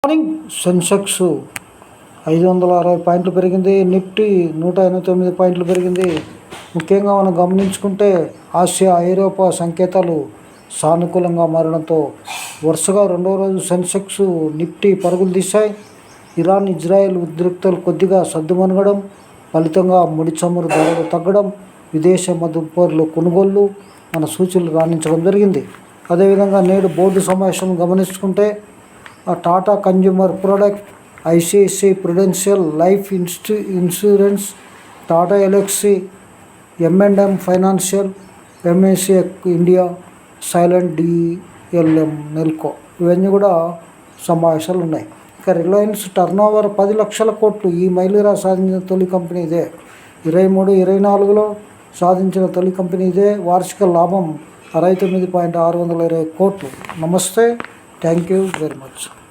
Morning Sensex 560 పాయింట్లు పెరిగింది. Nifty 189 పాయింట్లు పెరిగింది. ముఖ్యంగా మనం గమనించుకుంటే ఆసియా, ఐరోపా సంకేతాలు సానుకూలంగా మారడంతో వరుసగా రెండవ రోజు సెన్సెక్స్, నిఫ్టీ పరుగులు తీశాయి. ఇరాన్, ఇజ్రాయెల్ ఉద్రిక్తతలు కొద్దిగా సద్దుమణగడం ఫలితంగా ముడి చమురు ధరలు తగ్గడం, విదేశ మదుపర్ల కొనుగోళ్లు మన సూచీలు రాణించడం జరిగింది. అదేవిధంగా నేడు బోర్డు సమావేశం గమనించుకుంటే Tata consumer product, ICICI Prudential life insurance, Tata Elxsi, M&M financial, MSC India, సైలెంట్ డిఎల్ఎం, నెల్కో ఇవన్నీ కూడా సమావేశాలు ఉన్నాయి. ఇక రిలయన్స్ టర్నోవర్ 10 లక్షల కోట్లు ఈ మైలురా సాధించిన తొలి కంపెనీ ఇదే. 23-24లో సాధించిన తొలి కంపెనీ ఇదే. వార్షిక లాభం 69,620 కోట్లు. నమస్తే, థ్యాంక్ యూ వెరీ మచ్.